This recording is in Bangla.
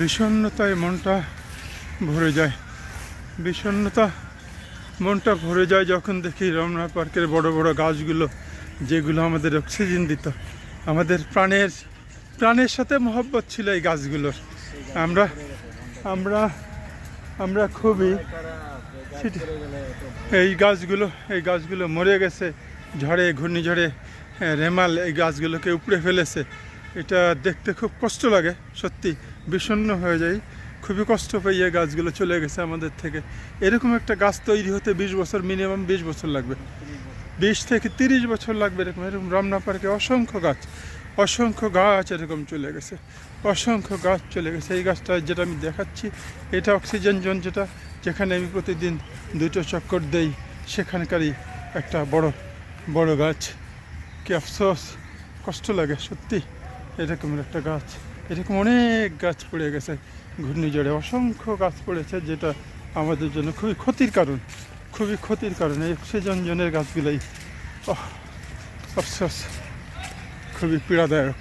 বিষণ্ণতায় মনটা ভরে যায়, মনটা ভরে যায় যখন দেখি রমনা পার্কের বড় বড় গাছগুলো, যেগুলো আমাদের অক্সিজেন দিত। আমাদের প্রাণের সাথে মহব্বত ছিল এই গাছগুলোর। আমরা আমরা আমরা খুবই এই গাছগুলো মরে গেছে ঝড়ে, ঘূর্ণিঝড়ে। রেমাল এই গাছগুলোকে উপড়ে ফেলেছে। এটা দেখতে খুব কষ্ট লাগে, সত্যি বিষণ্ণ হয়ে যায়, খুবই কষ্ট পাই। এই গাছগুলো চলে গেছে আমাদের থেকে। এরকম একটা গাছ তৈরি হতে 20 বছর, মিনিমাম 20 বছর লাগবে, 20 থেকে 30 বছর লাগবে। এরকম রমনা পার্কে অসংখ্য গাছ এরকম চলে গেছে, অসংখ্য গাছ চলে গেছে। এই গাছটা যেটা আমি দেখাচ্ছি, এটা অক্সিজেন জোন, যেখানে আমি প্রতিদিন 2টো চক্কর দেই, সেখানকারই একটা বড় গাছ। কি আফসোস, কষ্ট লাগে সত্যি। এরকমের একটা গাছ, এরকম অনেক গাছ পড়ে গেছে ঘূর্ণিঝড়ে, অসংখ্য গাছ পড়েছে, যেটা আমাদের জন্য খুবই ক্ষতির কারণ। এই অক্সিজেন জোনের গাছগুলোই আফসোস, খুবই পীড়াদায়ক।